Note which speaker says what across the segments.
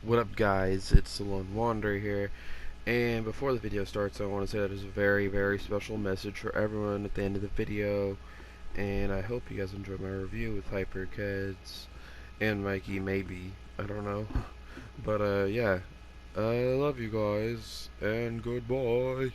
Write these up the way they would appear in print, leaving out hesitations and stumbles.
Speaker 1: What up, guys? It's the Lone Wanderer here, and before the video starts I want to say that there's a very, very special message for everyone at the end of the video, and I hope you guys enjoy my review with HyperKedz and Mikey, maybe, I don't know. But yeah, I love you guys, and goodbye.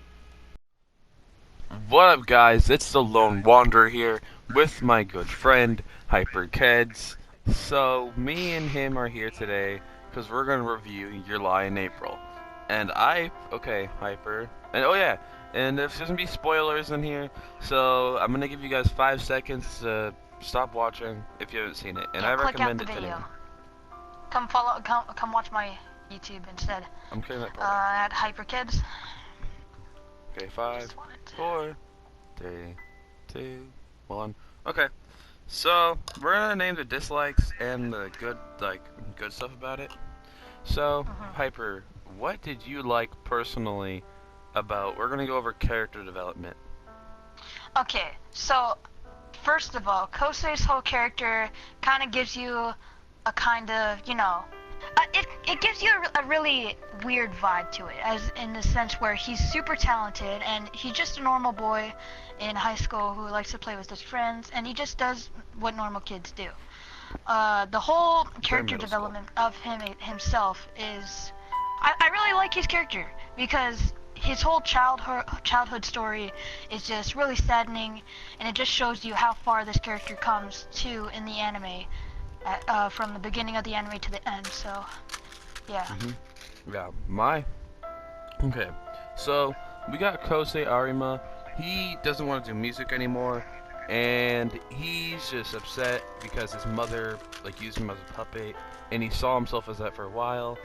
Speaker 2: What up, guys? It's the Lone Wanderer here with my good friend HyperKedz. So me and him are here today because we're gonna review Your Lie in April. And okay, Hyper, and oh yeah, and there's gonna be spoilers in here, so I'm gonna give you guys 5 seconds to stop watching if you haven't seen it, and
Speaker 3: Yeah,
Speaker 2: I
Speaker 3: click out
Speaker 2: recommend
Speaker 3: the
Speaker 2: it to
Speaker 3: video.
Speaker 2: anyone.
Speaker 3: Come watch my YouTube instead.
Speaker 2: I'm cutting that part out.
Speaker 3: At HyperKedz.
Speaker 2: Okay, 5,
Speaker 3: Just wanted to-
Speaker 2: 4, 3, 2, 1. Okay. So we're gonna name the dislikes and the good stuff about it. So Hyper, what did you like personally about? We're gonna go over character development.
Speaker 3: Okay, so first of all, Kosei's whole character kind of gives you a kind of, it gives you a really weird vibe to it, as in the sense where he's super talented and he's just a normal boy in high school who likes to play with his friends, and he just does what normal kids do. The whole character development of himself is, I really like his character because his whole childhood story is just really saddening, and it just shows you how far this character comes to in the anime, from the beginning of the anime to the end. So, yeah.
Speaker 2: Yeah, okay. So we got Kosei Arima. He doesn't want to do music anymore, and he's just upset because his mother used him as a puppet, and he saw himself as that for a while.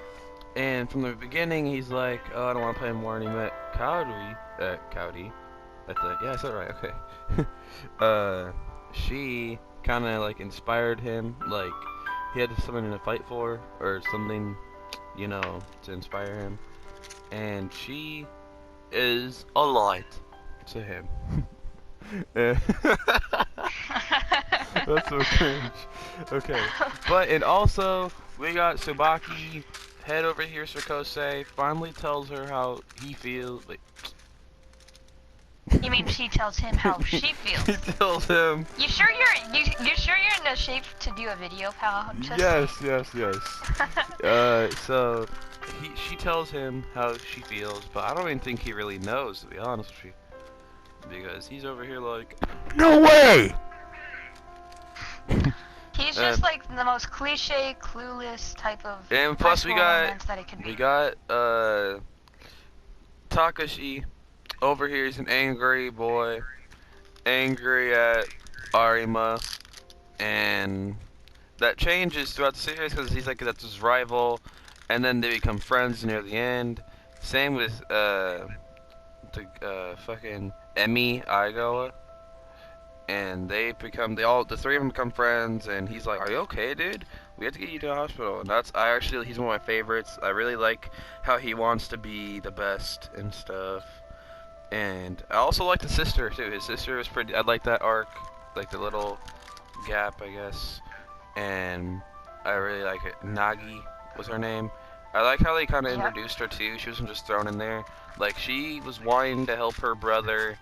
Speaker 2: And from the beginning, he's like, "Oh, I don't want to play anymore." And he met Cowdy. Yeah, I said it right. Okay. She kind of inspired him. Like he had something to fight for, or something, to inspire him. And she is a light to him. That's so cringe. Okay, and also we got Tsubaki. Head over here, Kosei finally tells her how he feels.
Speaker 3: You mean she tells him how she feels?
Speaker 2: He tells him.
Speaker 3: You sure you're in the shape to do a video of how?
Speaker 2: Yes. So she tells him how she feels, but I don't even think he really knows, to be honest with you, because he's over here like, no way.
Speaker 3: He's just like the most cliche, clueless type of.
Speaker 2: And plus we got Takashi over here. He's an angry boy, angry at Arima, and that changes throughout the series because he's that's his rival, and then they become friends near the end. Same with the fucking Emi Aigawa. And the three of them become friends, and he's like, "Are you okay, dude? We have to get you to the hospital." And he's one of my favorites. I really like how he wants to be the best and stuff. And I also like the sister too. His sister was pretty. I like that arc, like the little gap, I guess. And I really like it. Nagi was her name. I like how they kind of introduced her too. She wasn't just thrown in there. Like she was wanting to help her brother.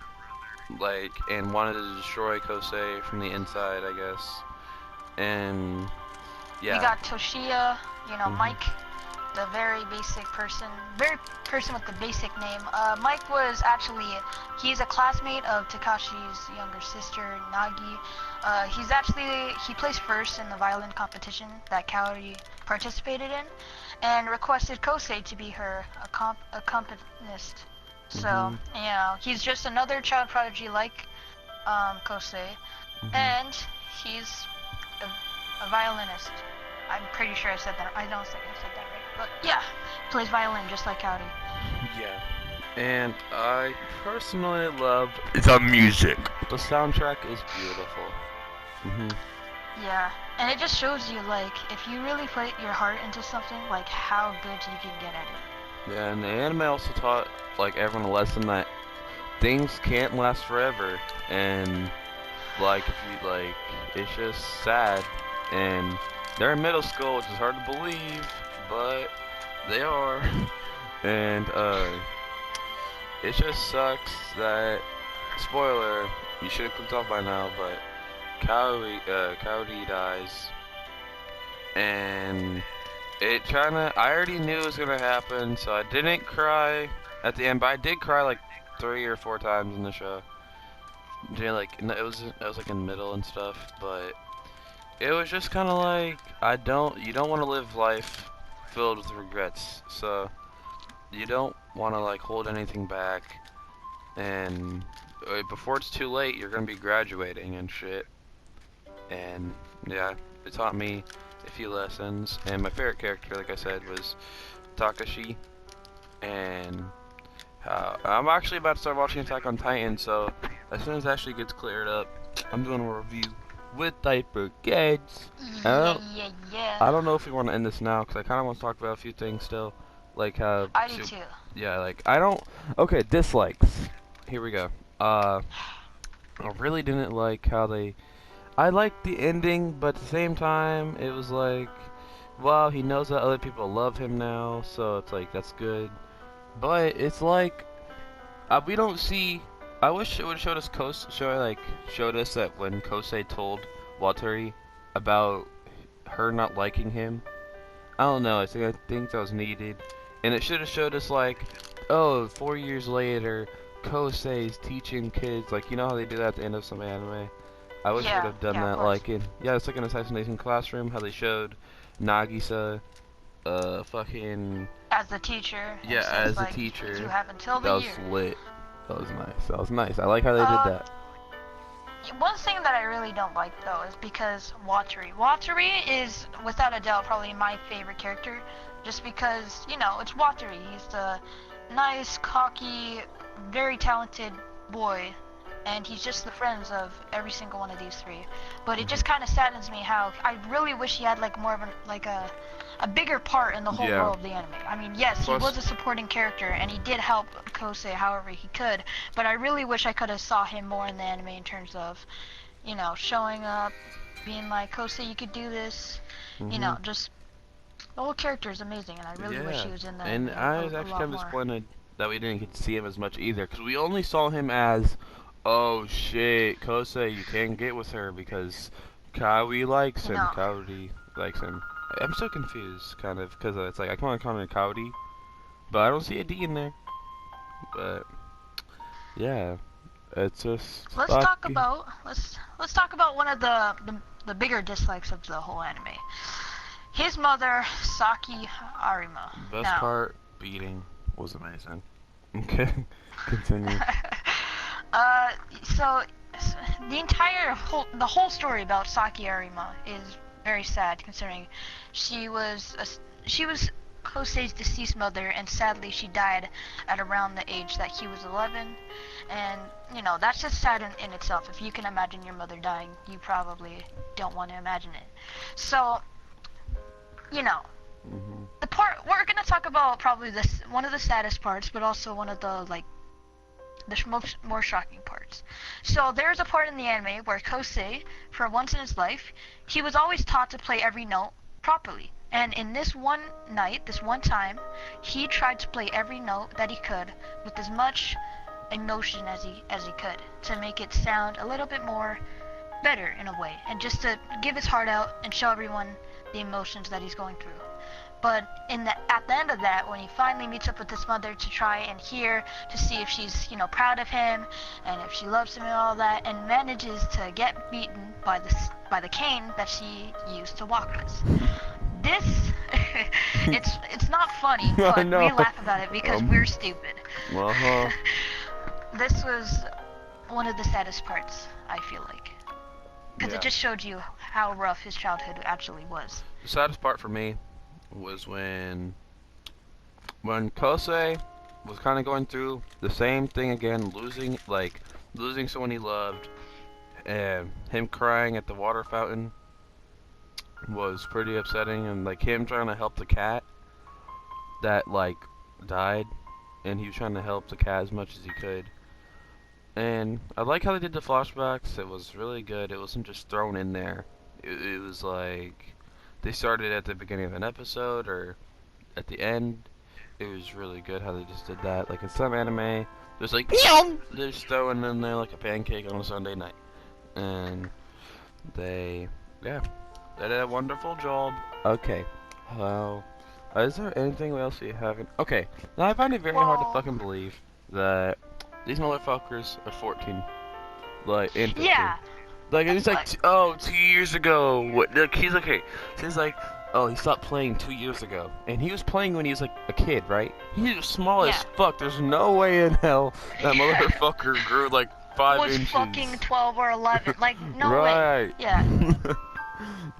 Speaker 2: And wanted to destroy Kosei from the inside, I guess. And yeah.
Speaker 3: We got Toshiya, Mike, the very person with the basic name. Mike was he's a classmate of Takashi's younger sister, Nagi. He placed first in the violin competition that Kaori participated in, and requested Kosei to be her accompanist. So, he's just another child prodigy like Kosei, and he's a violinist. I'm pretty sure I said that. I don't think I said that right, but yeah, plays violin just like Kaori.
Speaker 2: Yeah, and I personally love the music. The soundtrack is beautiful.
Speaker 3: Yeah, and it just shows you if you really put your heart into something, how good you can get at it.
Speaker 2: Yeah, and the anime also taught everyone a lesson that things can't last forever, and if you it's just sad. And they're in middle school, which is hard to believe, but They are. And it just sucks that, spoiler, you should have clicked off by now, but Cowdy dies. And it kinda, I already knew it was gonna happen, so I didn't cry at the end, but I did cry like 3 or 4 times in the show. Like, it was like in the middle and stuff, but it was just kind of like, you don't want to live life filled with regrets, so you don't want to like hold anything back, and before it's too late, you're gonna be graduating and shit. And yeah, it taught me a few lessons, and my favorite character, like I said, was Takashi. And I'm actually about to start watching Attack on Titan, so as soon as it actually gets cleared up, I'm doing a review with HyperKedz. I don't know if we want to end this now, because I kind of want to talk about a few things still. Like how...
Speaker 3: I do too.
Speaker 2: Yeah, like, I don't... Okay, dislikes. Here we go. I really didn't like how they... I liked the ending, but at the same time, it was like... Well, he knows that other people love him now, so it's like, that's good. But it's like... we don't see... I wish it would have showed us that when Kosei told Watari about her not liking him. I don't know, I think that was needed. And it should have showed us like, oh, 4 years later, Kosei's teaching kids, like, you know how they do that at the end of some anime? I wish it would have done that, like it's like an Assassination Classroom, how they showed Nagisa, fucking...
Speaker 3: As the teacher.
Speaker 2: Yeah, as the
Speaker 3: like,
Speaker 2: teacher.
Speaker 3: You have until the
Speaker 2: That
Speaker 3: year.
Speaker 2: was lit. That was nice. That was nice. I like how they did that.
Speaker 3: One thing that I really don't like, though, is because Watari. Watari is, without a doubt, probably my favorite character, just because, you know, it's Watari. He's the nice, cocky, very talented boy, and he's just the friends of every single one of these three. But it just kind of saddens me how I really wish he had, like, more of a bigger part in the whole world of the anime. I mean, yes, he was a supporting character, and he did help Kosei however he could, but I really wish I could have saw him more in the anime in terms of, you know, showing up, being like, Kosei, you could do this, you know, just, the whole character is amazing, and I really wish he was in the anime.
Speaker 2: And I was actually kind of disappointed that we didn't get to see him as much either, because we only saw him as, oh shit, Kosei, you can't get with her because Kawi likes him, Kaori likes him. I'm so confused, kind of, because it's like, I want to call him Kaori, but I don't see a D in there. But, yeah, it's just...
Speaker 3: Let's talk about one of the bigger dislikes of the whole anime. His mother, Saki Arima.
Speaker 2: Best part, beating, was amazing. Okay, continue.
Speaker 3: So, the whole story about Saki Arima is very sad, considering she was Kosei's deceased mother, and sadly she died at around the age that he was 11, and you know, that's just sad in itself. If you can imagine your mother dying, you probably don't want to imagine it. So, you know, the part we're gonna talk about, probably one of the saddest parts, but also one of the more shocking parts. So there's a part in the anime where Kosei, for once in his life, he was always taught to play every note properly. And in this one night, this one time, he tried to play every note that he could with as much emotion as he could, to make it sound a little bit more better in a way, and just to give his heart out and show everyone the emotions that he's going through. But at the end of that, when he finally meets up with his mother to try and to see if she's, you know, proud of him and if she loves him and all that, and manages to get beaten by the cane that she used to walk with. This, it's not funny, but we laugh about it because we're stupid. This was one of the saddest parts, I feel like, because it just showed you how rough his childhood actually was.
Speaker 2: The saddest part for me was when Kosei was kind of going through the same thing again, losing someone he loved, and him crying at the water fountain was pretty upsetting, and like him trying to help the cat that like died, and he was trying to help the cat as much as he could. And I like how they did the flashbacks. It was really good. It wasn't just thrown in there. It was like they started at the beginning of an episode or at the end, It was really good how they just did that. Like in some anime, there's like they're just throwing in there like a pancake on a Sunday night, and they, yeah, they did a wonderful job. Okay, well, is there anything else you haven't? Okay, now I find it very hard to fucking believe that these motherfuckers are 14, like in 15.
Speaker 3: Yeah.
Speaker 2: Like it's like, oh, 2 years ago. What? Like, he's okay. So he's like, oh, he stopped playing 2 years ago, and he was playing when he was like a kid, right? He was small as fuck. There's no way in hell that motherfucker grew like 5 inches.
Speaker 3: Was fucking 12 or 11. Like no
Speaker 2: right.
Speaker 3: way. Yeah.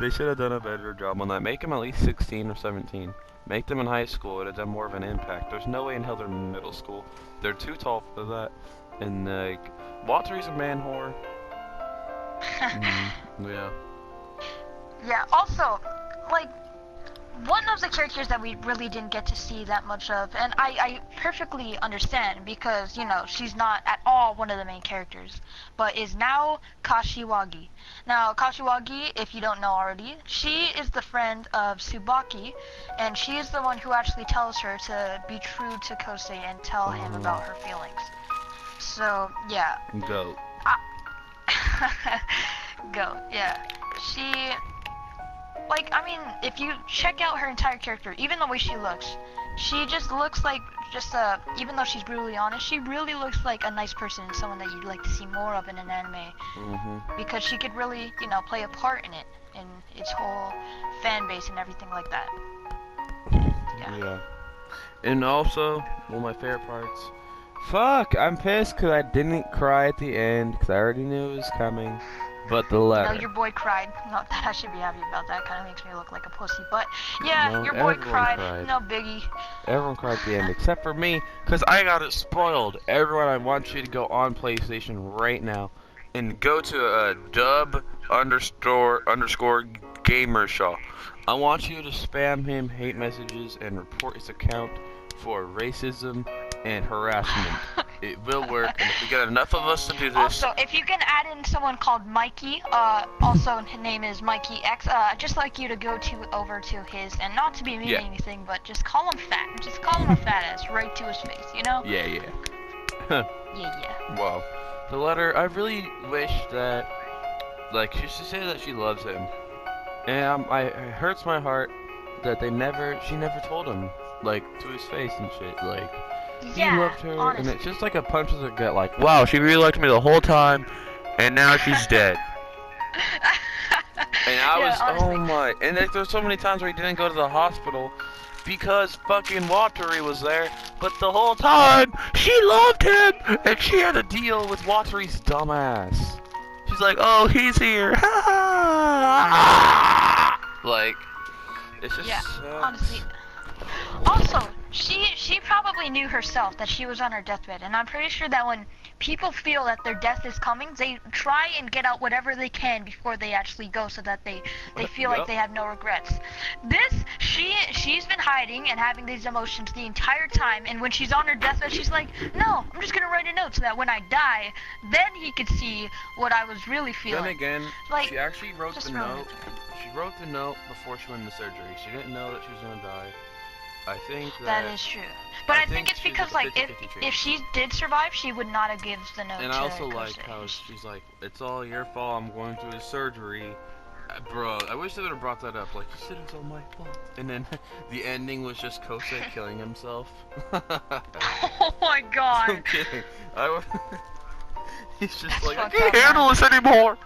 Speaker 2: They should have done a better job on that. Make him at least 16 or 17. Make them in high school. It would have done more of an impact. There's no way in hell they're in middle school. They're too tall for that. And like, Walter's a man whore. Yeah.
Speaker 3: Yeah, also, like, one of the characters that we really didn't get to see that much of, and I perfectly understand because, you know, she's not at all one of the main characters, but is now Kashiwagi. Now, Kashiwagi, if you don't know already, she is the friend of Tsubaki, and she is the one who actually tells her to be true to Kosei and tell him about her feelings. So, yeah.
Speaker 2: Go.
Speaker 3: Go, yeah. She, like, I mean, if you check out her entire character, even the way she looks, she just looks like even though she's brutally honest, she really looks like a nice person and someone that you'd like to see more of in an anime. Because she could really, you know, play a part in it, in its whole fan base and everything like that.
Speaker 2: Yeah. And also, one of my favorite parts, fuck, I'm pissed because I didn't cry at the end because I already knew it was coming. But the letter.
Speaker 3: No, your boy cried. Not that I should be happy about that. Kind of makes me look like a pussy. But yeah,
Speaker 2: no,
Speaker 3: your boy cried. No biggie.
Speaker 2: Everyone cried at the end except for me because I got it spoiled. Everyone, I want you to go on PlayStation right now and go to dub underscore gamer shaw. I want you to spam him hate messages and report his account for racism and harassment. It will work, and if we get enough of us to do this...
Speaker 3: Also, if you can add in someone called Mikey, also his name is Mikey X, just like you to go over to his, and not to be mean or anything, but just call him fat. Just call him a fat ass right to his face, you know?
Speaker 2: Yeah.
Speaker 3: Yeah.
Speaker 2: Wow. The letter, I really wish that, like, she should say that she loves him. And it hurts my heart that she never told him, like, to his face and shit, like... He loved her, honestly. And it's just like a punch to the gut, like, wow, she really liked me the whole time, and now she's dead. And I was, honestly. Oh my, and there's so many times where he didn't go to the hospital because fucking Watery was there, but the whole time, she loved him, and she had to deal with Watery's dumbass. She's like, oh, he's here, like, it's just
Speaker 3: honestly. Also, she probably knew herself that she was on her deathbed, and I'm pretty sure that when people feel that their death is coming, they try and get out whatever they can before they actually go, so that they feel like they have no regrets. She's been hiding and having these emotions the entire time, and when she's on her deathbed, she's like, no, I'm just gonna write a note so that when I die, then he could see what I was really feeling.
Speaker 2: Then again, like, she actually wrote the note. She wrote the note before she went into surgery. She didn't know that she was gonna die. I think
Speaker 3: that is true, but I think it's because like if she did survive, she would not have given the note.
Speaker 2: And I also like how she's like, "It's all your fault. I'm going through the surgery." Bro, I wish they would have brought that up. Like, you said it's all my fault. And then the ending was just Kosei killing himself.
Speaker 3: Oh my god!
Speaker 2: I'm kidding. He's just like, I can't handle this anymore.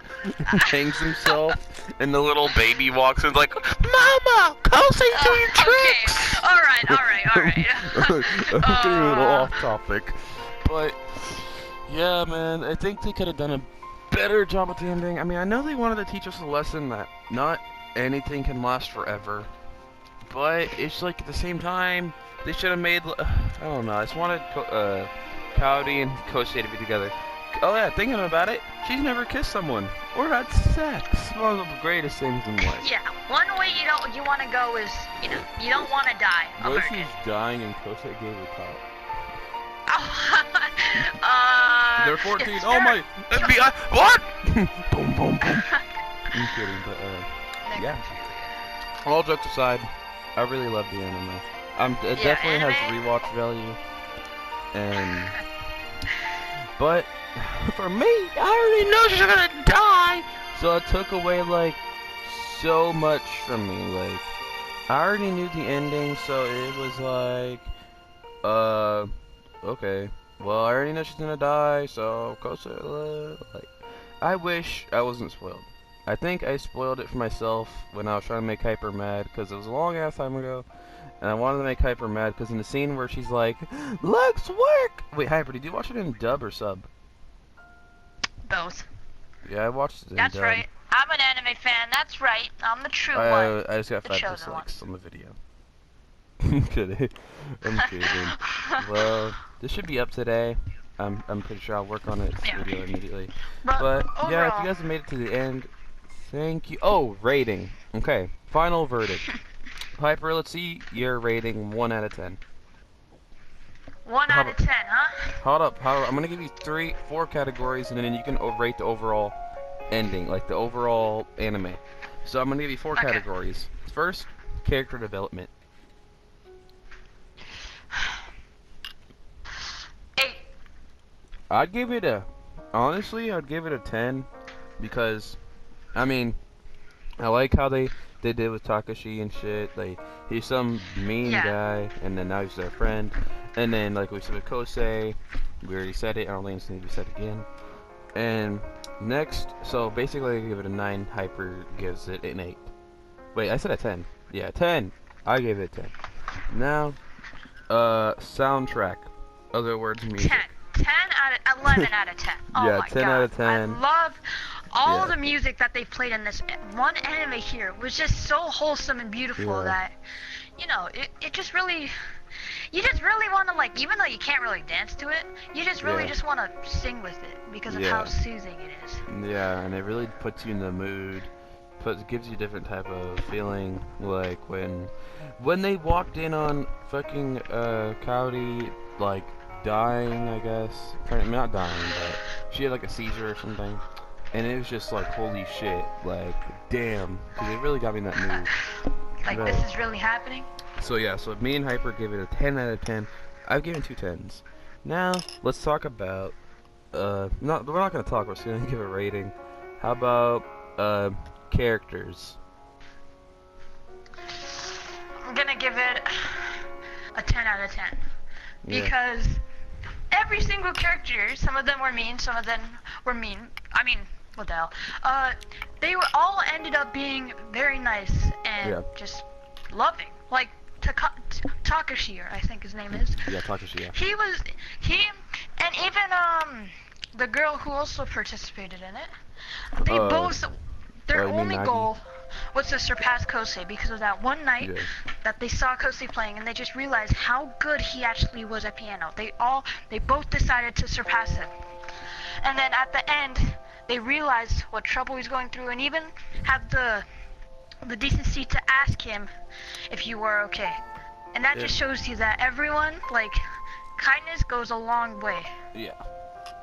Speaker 2: Hangs himself, and the little baby walks in like, Mama, Kosei's doing tricks.
Speaker 3: All right.
Speaker 2: I'm getting a little off topic, but yeah, man, I think they could have done a better job at the ending. I mean, I know they wanted to teach us a lesson that not anything can last forever, but it's like at the same time they should have made. I don't know. I just wanted Cowdy and Kosei to be together. Oh yeah, thinking about it, she's never kissed someone or had sex. One of the greatest things in life.
Speaker 3: Yeah, one way you want to go is, you know, you don't want to die.
Speaker 2: What if she's dying and Kosei gave her top? They're 14. Oh my FBI! What? Boom, boom, boom. I'm kidding, but yeah. All jokes aside, I really love the anime. It
Speaker 3: Yeah,
Speaker 2: definitely has
Speaker 3: anime.
Speaker 2: rewatch value, and but for me, I already know she's gonna die, so it took away like so much from me. Like I already knew the ending, so it was like, okay. Well, I already know she's gonna die, so like, I wish I wasn't spoiled. I think I spoiled it for myself when I was trying to make Hyper mad, because it was a long ass time ago, and I wanted to make Hyper mad, because in the scene where she's like, let's work! Wait, Hyper, did you watch it in dub or sub?
Speaker 3: Both.
Speaker 2: Yeah, I watched it in
Speaker 3: That's
Speaker 2: dub.
Speaker 3: right. I'm an anime fan. That's right. I'm the true one.
Speaker 2: I just got
Speaker 3: The
Speaker 2: 5
Speaker 3: chosen one.
Speaker 2: dislikes on the video. I'm kidding. I'm kidding. Well, this should be up today. I'm pretty sure I'll work on it
Speaker 3: Yeah.
Speaker 2: video immediately.
Speaker 3: But
Speaker 2: But yeah, if
Speaker 3: overall,
Speaker 2: you guys have made it to the end, thank you. Oh, rating. Okay, final verdict. Piper, let's see your rating 1 out of 10.
Speaker 3: 1 out of 10, huh?
Speaker 2: Hold up. I'm gonna give you 4 categories, and then you can rate the overall ending, like the overall anime. So I'm gonna give you 4
Speaker 3: Okay.
Speaker 2: categories. First, character development.
Speaker 3: 8.
Speaker 2: I'd give it honestly, I'd give it a 10, because, I mean, I like how they did with Takashi and shit. Like, he's some mean
Speaker 3: Yeah.
Speaker 2: guy, and then now he's their friend. And then, like we said with Kosei, we already said it, I don't think it's need to be said again. And next, so basically I give it a 9, Hyper gives it an 8. Wait, I said a 10. Yeah, 10. I gave it a 10. Now, soundtrack. Other words, music.
Speaker 3: 10. 10 out of 11 out of 10. Oh
Speaker 2: Yeah,
Speaker 3: my
Speaker 2: 10
Speaker 3: God.
Speaker 2: out of 10.
Speaker 3: I love all
Speaker 2: Yeah.
Speaker 3: the music that they played in this one anime here. It was just so wholesome and beautiful
Speaker 2: Yeah.
Speaker 3: that, you know, it just really, you just really want to, like, even though you can't really dance to it, you just really
Speaker 2: Yeah.
Speaker 3: just want to sing with it because of
Speaker 2: Yeah.
Speaker 3: how soothing it is.
Speaker 2: Yeah, and it really puts you in the mood. Gives you a different type of feeling, like when they walked in on fucking Cowdy, like dying, I guess. I mean, not dying, but she had like a seizure or something, and it was just like, holy shit, like damn, because it really got me in that mood.
Speaker 3: Like,
Speaker 2: Right.
Speaker 3: this is really happening.
Speaker 2: So yeah, so me and Hyper give it a 10 out of 10. I've given 2 10s. Now let's talk about we're not gonna talk. We're just gonna give a rating. How about characters?
Speaker 3: I'm gonna give it a 10 out of 10
Speaker 2: Yeah.
Speaker 3: because every single character, some of them were mean, some of them were mean. I mean, what the hell? They were all ended up being very nice and
Speaker 2: Yeah.
Speaker 3: just loving. Like Takashi, I think his name is.
Speaker 2: Yeah, Takashi. Yeah.
Speaker 3: He and even the girl who also participated in it. They both, their
Speaker 2: you mean
Speaker 3: only
Speaker 2: Nagi?
Speaker 3: goal was to surpass Kosei because of that one night
Speaker 2: Yeah.
Speaker 3: that they saw Kosei playing, and they just realized how good he actually was at piano. They both decided to surpass him. And then at the end, they realized what trouble he's going through, and even had the decency to ask him if you were okay. And that
Speaker 2: Yeah.
Speaker 3: just shows you that everyone, like, kindness goes a long way.
Speaker 2: Yeah.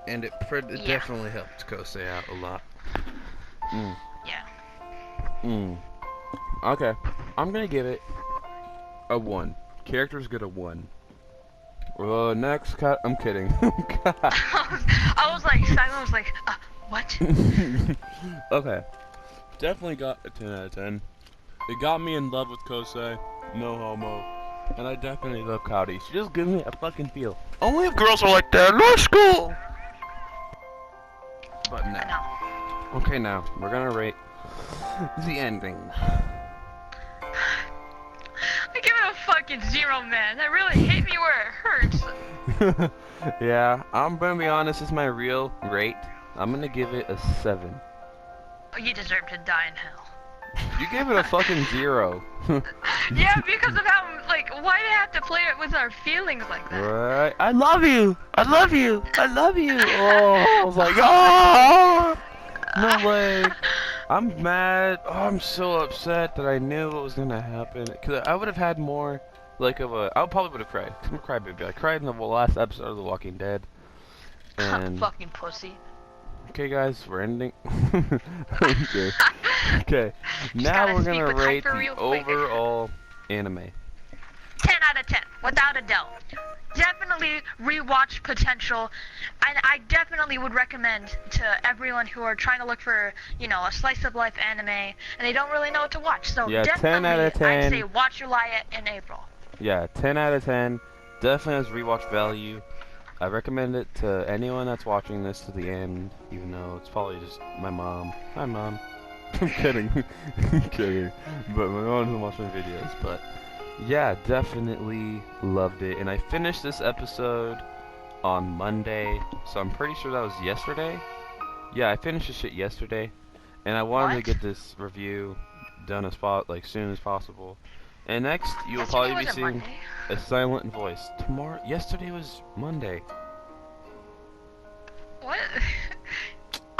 Speaker 1: And it
Speaker 3: Yeah.
Speaker 1: definitely helped Kosei out a lot.
Speaker 3: Yeah.
Speaker 2: Okay. I'm gonna give it a 1. Characters get a 1. Next cut. I'm kidding.
Speaker 3: I was like, Simon was like, what?
Speaker 2: Okay. Definitely got a 10 out of 10. It got me in love with Kosei. No homo. And I definitely love Cowdy. She just gives me a fucking feel. Only if girls are like that, let's go! But
Speaker 3: I
Speaker 2: no.
Speaker 3: know.
Speaker 2: Okay, now, we're gonna rate the ending.
Speaker 3: I give it a fucking 0, man. That really hit me where it hurts.
Speaker 2: Yeah, I'm gonna be honest, this is my real rate. I'm gonna give it a 7.
Speaker 3: Oh, you deserve to die in hell.
Speaker 2: You gave it a fucking 0.
Speaker 3: Yeah, because of how, like, why do I have to play it with our feelings like that?
Speaker 2: Right. I love you! I love you! I love you! Oh, I was like, oh! No way. I'm mad. Oh, I'm so upset that I knew what was gonna happen. Cause I would have had more, like, of a. I probably would have cried. I'm a crybaby. I cried in the last episode of The Walking Dead. And
Speaker 3: Fucking pussy.
Speaker 2: okay, guys, we're ending. Okay. Okay. Now
Speaker 3: gotta
Speaker 2: we're
Speaker 3: speak
Speaker 2: gonna
Speaker 3: with
Speaker 2: rate
Speaker 3: Hyper
Speaker 2: the
Speaker 3: real quick.
Speaker 2: overall anime.
Speaker 3: 10 out of 10, without a doubt. Definitely rewatch potential, and I definitely would recommend to everyone who are trying to look for, you know, a slice of life anime, and they don't really know what to watch. So
Speaker 2: Yeah,
Speaker 3: definitely,
Speaker 2: 10 out of 10.
Speaker 3: I'd say watch July in April.
Speaker 2: Yeah, 10 out of 10. Definitely has rewatch value. I recommend it to anyone that's watching this to the end, even though it's probably just my mom. Hi, Mom. I'm kidding. I'm kidding. But my mom doesn't watch my videos. But yeah, definitely loved it. And I finished this episode on Monday, so I'm pretty sure that was yesterday. Yeah, I finished this shit yesterday. And I wanted to get this review done as soon as possible. And next, you will probably be seeing a silent voice. Yesterday was Monday.
Speaker 3: What?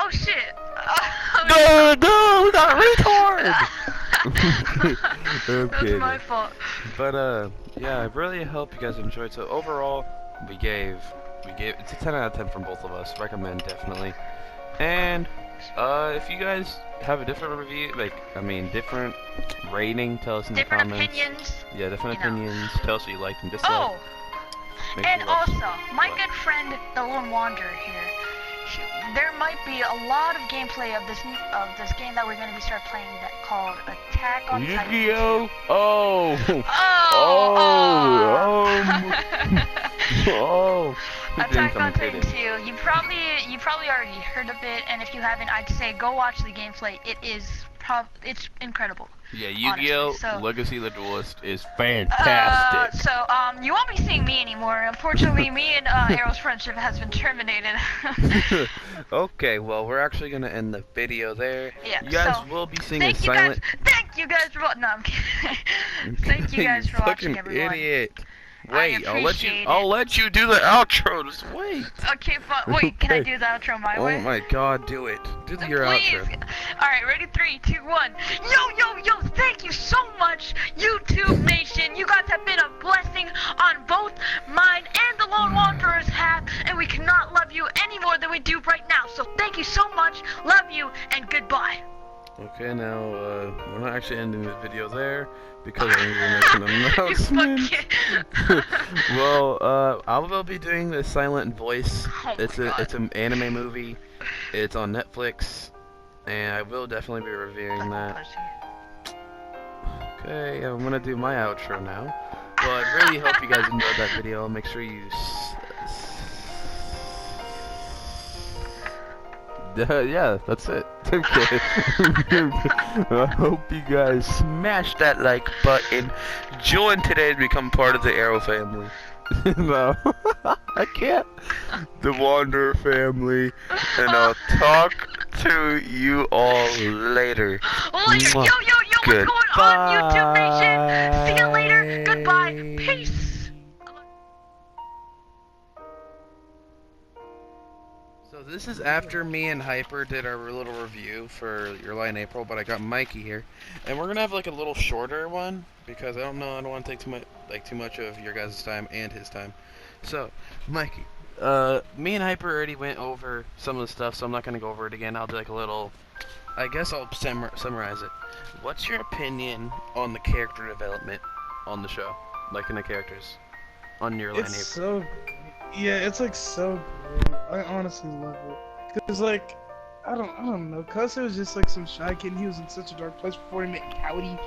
Speaker 3: Oh shit!
Speaker 2: No, we're not retard!
Speaker 3: That's my fault.
Speaker 2: But yeah, I really hope you guys enjoyed. So overall, we gave it's a 10 out of 10 from both of us. Recommend definitely. And if you guys have a different review, different rating, tell us in the comments.
Speaker 3: Different opinions.
Speaker 2: Yeah, different opinions. Tell us what you liked and disliked.
Speaker 3: Oh, and also, my good friend, the Lone Wanderer here. There might be a lot of gameplay of this game that we're going to be playing called Attack on Titan.
Speaker 2: Yu-Gi-Oh! Oh! Oh!
Speaker 3: Attack on Titan 2. You probably already heard of it, and if you haven't, I'd say go watch the gameplay. It's incredible.
Speaker 2: Yeah, Yu-Gi-Oh!
Speaker 3: Honestly,
Speaker 2: Legacy of the Duelist is fantastic.
Speaker 3: You won't be seeing me anymore. Unfortunately, me and Arrow's friendship has been terminated.
Speaker 2: Okay, well, we're actually gonna end the video there.
Speaker 3: Yeah,
Speaker 2: you guys will be seeing a silent.
Speaker 3: Thank you guys for no, I'm kidding. Thank you guys for watching, everyone.
Speaker 2: Idiot. Wait, I'll let you do the outro. Just wait.
Speaker 3: Okay, fine. Wait, can I do the outro my way?
Speaker 2: Oh my God, do it. Do your outro.
Speaker 3: All right, ready? 3, 2, 1. Yo! Thank you so much, YouTube Nation. You guys have been a blessing on both mine and the Lone Wanderer's half, and we cannot love you any more than we do right now. So thank you so much. Love you and goodbye.
Speaker 2: Okay, now we're not actually ending the video there because I'm gonna make an announcement. Well, I will be doing the silent voice.
Speaker 3: Oh
Speaker 2: it's an anime movie. It's on Netflix, and I will definitely be reviewing that. Okay, I'm gonna do my outro now. Well, I really hope you guys enjoyed that video. Make sure you yeah, that's it. Okay. I hope you guys smash that like button. Join today to become part of the Arrow family. No, I can't. The Wanderer family. And I'll talk to you all later.
Speaker 3: Yo, what's going on, YouTube Nation? See you later. Goodbye. Peace.
Speaker 1: So this is after me and Hyper did our little review for July and April, but I got Mikey here, and we're gonna have like a little shorter one because I don't want to take too much of your guys' time and his time. So, Mikey, me and Hyper already went over some of the stuff, so I'm not gonna go over it again. I'll do like a little, I guess I'll summarize it. What's your opinion on the character development on the show, like in the characters on July and April?
Speaker 4: It's like so great. I honestly love it. Cause like, I don't know. Kosei was just like some shy kid. He was in such a dark place before he met Cowdy.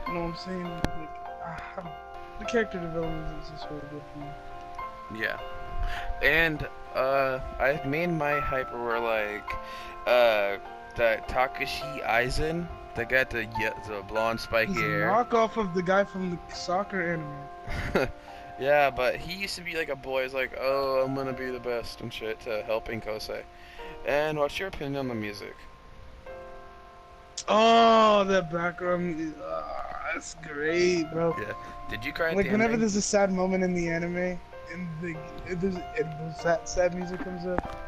Speaker 4: You know what I'm saying? Like, the character development is just really good for me.
Speaker 1: Yeah. And me and my Hyper were like, that Takashi Aizen, the guy with the blonde spiky hair.
Speaker 4: Knockoff of the guy from the soccer anime.
Speaker 1: Yeah, but he used to be like a boy. He's like, oh, I'm gonna be the best and shit, helping Kosei. And what's your opinion on the music?
Speaker 4: Oh, that background, that's great, bro.
Speaker 1: Yeah. Did you cry at
Speaker 4: like
Speaker 1: the
Speaker 4: whenever
Speaker 1: ending?
Speaker 4: there's a sad moment in the anime, and that sad music comes up?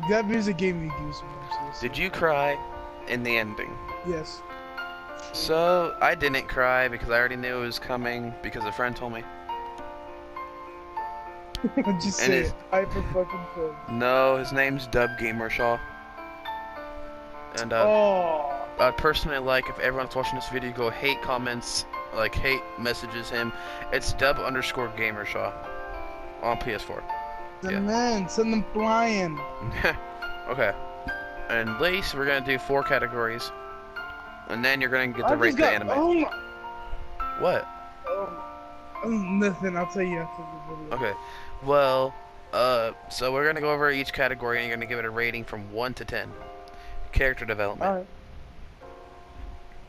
Speaker 4: That music gave me goosebumps.
Speaker 1: Did you cry in the ending?
Speaker 4: Yes.
Speaker 1: So, I didn't cry because I already knew it was coming because a friend told me.
Speaker 4: Just say it. Hyper fucking friend.
Speaker 1: No, his name's Dub Gamer Shaw. And I'd personally like if everyone's watching this video, go hate comments
Speaker 2: like hate messages him. It's dub_gamershaw on PS4.
Speaker 4: Send them in. Send them flying.
Speaker 2: Okay. And Lace, we're gonna do 4 categories, and then you're gonna get to rate the anime.
Speaker 4: Oh my.
Speaker 2: What?
Speaker 4: Nothing. I'll tell you after the video.
Speaker 2: Okay. Well, so we're gonna go over each category, and you're gonna give it a rating from 1 to 10. Character development.
Speaker 4: All right.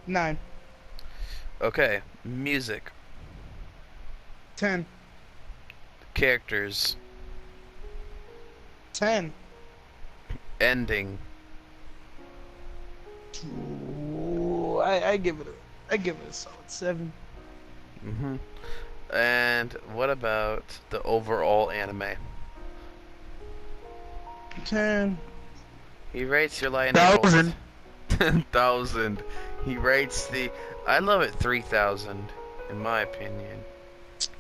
Speaker 4: 9.
Speaker 2: Okay. Music.
Speaker 4: 10.
Speaker 2: Characters.
Speaker 4: 10.
Speaker 2: Ending.
Speaker 4: Ooh, I give it a solid 7.
Speaker 2: Mhm. And what about the overall anime?
Speaker 4: 10.
Speaker 2: He rates your light
Speaker 4: 1,000.
Speaker 2: 10,000. He rates the. I love it 3,000, in my opinion.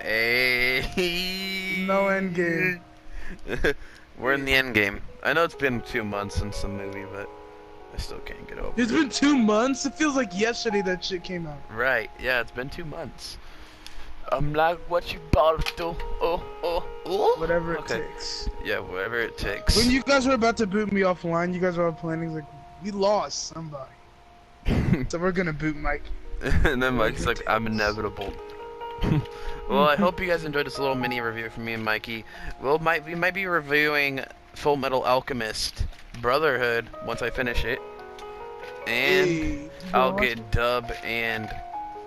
Speaker 2: Hey.
Speaker 4: No end game.
Speaker 2: We're in the end game. I know it's been 2 months since the movie, but I still can't get over
Speaker 4: It's
Speaker 2: it.
Speaker 4: been 2 months. It feels like yesterday that shit came out.
Speaker 2: Right? Yeah, it's been 2 months. I'm like, what you about to do? Oh.
Speaker 4: Whatever it
Speaker 2: Okay.
Speaker 4: takes.
Speaker 2: Yeah, whatever it takes.
Speaker 4: When you guys were about to boot me offline, you guys were all planning like, we lost somebody, so we're gonna boot Mike.
Speaker 2: And then Mike's like, I'm inevitable. Well, I hope you guys enjoyed this little mini review from me and Mikey. We might be reviewing Full Metal Alchemist Brotherhood once I finish it, and
Speaker 4: Hey,
Speaker 2: I'll
Speaker 4: watch-
Speaker 2: get Dub and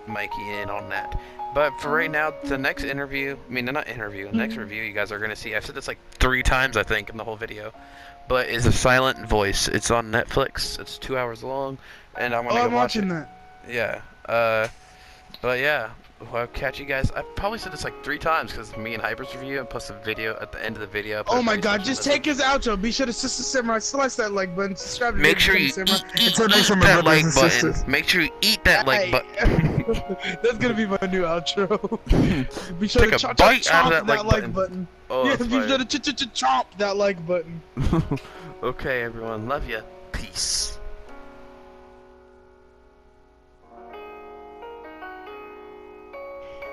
Speaker 2: Mikey in on that. But for right now, the next interview, I mean, not interview, the next review you guys are gonna see. I've said this like 3 times, I think, in the whole video. But is A Silent Voice. It's on Netflix. It's 2 hours long, and I want to
Speaker 4: I'm
Speaker 2: go watch it.
Speaker 4: watching that.
Speaker 2: Yeah. But yeah, I'll catch you guys. I probably said this like 3 times because me and Hyper's review and plus a video at the end of the video.
Speaker 4: Oh my god, just take his outro. Be sure to Sister Samurai, slice that like button, subscribe to
Speaker 2: Make sure you
Speaker 4: Samurai.
Speaker 2: eat
Speaker 4: Until next time, my
Speaker 2: that
Speaker 4: brothers
Speaker 2: like
Speaker 4: and
Speaker 2: button.
Speaker 4: sisters.
Speaker 2: Make sure you eat that like button.
Speaker 4: That's gonna be my new outro. Be sure
Speaker 2: Take
Speaker 4: to
Speaker 2: a bite out
Speaker 4: chomp
Speaker 2: of that like
Speaker 4: button.
Speaker 2: Oh,
Speaker 4: Yeah,
Speaker 2: that's
Speaker 4: be sure
Speaker 2: fire.
Speaker 4: to chomp that like button.
Speaker 2: Okay, everyone. Love ya. Peace.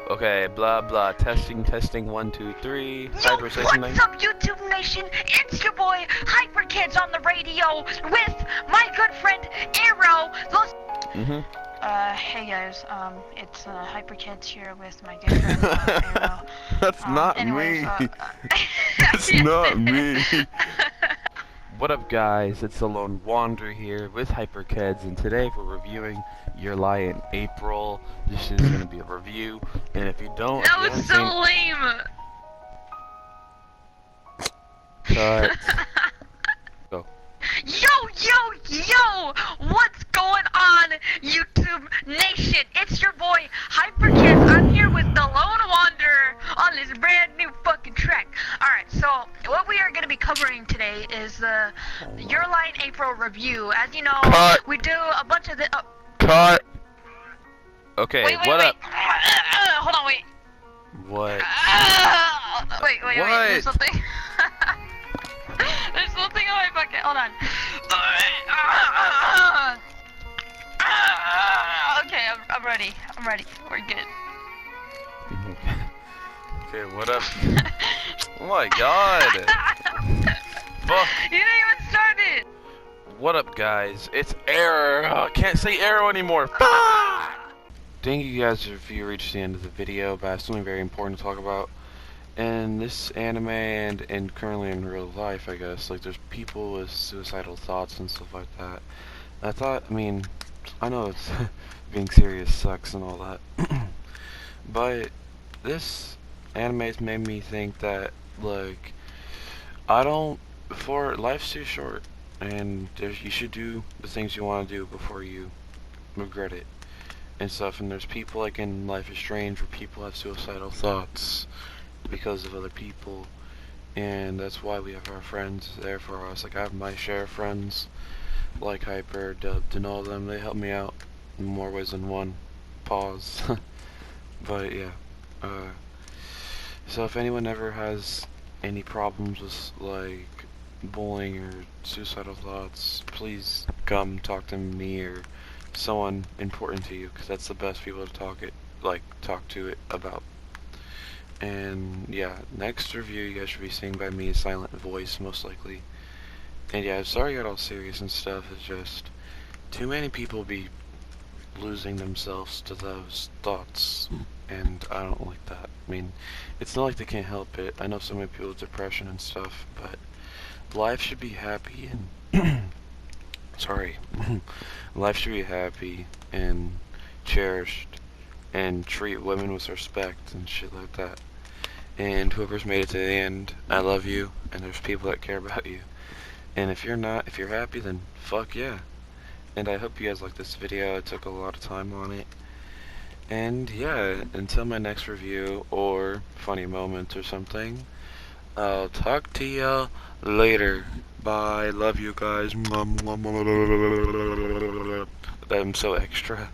Speaker 2: Okay, blah blah. Testing, 1, 2, 3.
Speaker 3: Yo,
Speaker 2: Hyper, say
Speaker 3: what's
Speaker 2: something.
Speaker 3: up, YouTube Nation? It's your boy HyperKedz on the radio with my good friend Arrow. Hey guys, it's HyperKedz here with my good friend Arrow.
Speaker 2: That's not
Speaker 3: anyways,
Speaker 2: me. That's not me. What up, guys? It's the Lone Wanderer here with HyperKedz, and today we're reviewing Your Lie in April. This is gonna be a review, and if you don't,
Speaker 3: That
Speaker 2: if you
Speaker 3: was
Speaker 2: haven't
Speaker 3: so lame.
Speaker 2: Cut. Go.
Speaker 3: Yo! What's going on, YouTube Nation? It's your boy HyperKedz. I'm here with the Lone Wanderer on this brand new fucking track. Alright, so what we are going to be covering today is the Your Lie in April review. As you know,
Speaker 2: Cut.
Speaker 3: we do a bunch of the...
Speaker 2: Cut. Okay,
Speaker 3: wait,
Speaker 2: what up?
Speaker 3: Hold on, wait.
Speaker 2: What?
Speaker 3: Wait,
Speaker 2: What?
Speaker 3: there's something. There's something on my bucket. Hold on. Okay, I'm ready. We're good.
Speaker 2: Okay, what up? Oh my god! Fuck.
Speaker 3: You didn't even start it.
Speaker 2: What up, guys? It's Arrow. I can't say Arrow anymore. Thank you guys if you reached the end of the video, but I have something very important to talk about. In this anime and currently in real life, I guess, like there's people with suicidal thoughts and stuff like that. I mean, I know it's being serious sucks and all that, but this anime has made me think that, like, life's too short, and you should do the things you want to do before you regret it and stuff. And there's people like in Life is Strange where people have suicidal thoughts because of other people, and that's why we have our friends there for us. Like, I have my share of friends like Hyper, Dubbed, and all of them. They help me out in more ways than one. Pause. But yeah, so if anyone ever has any problems with like bullying or suicidal thoughts, please come talk to me or someone important to you, because that's the best people to talk it like talk to it about. And yeah, next review you guys should be seeing by me, silent voice most likely. And yeah, sorry I got all serious and stuff. It's just too many people be losing themselves to those thoughts, and I don't like that. I mean, it's not like they can't help it. I know so many people with depression and stuff, but life should be happy and sorry, life should be happy and cherished, and treat women with respect and shit like that. And whoever's made it to the end, I love you, and there's people that care about you. And if you're not, if you're happy, then fuck yeah. And I hope you guys liked this video. I took a lot of time on it. And yeah, until my next review or funny moment or something, I'll talk to ya later. Bye. Love you guys. I'm so extra.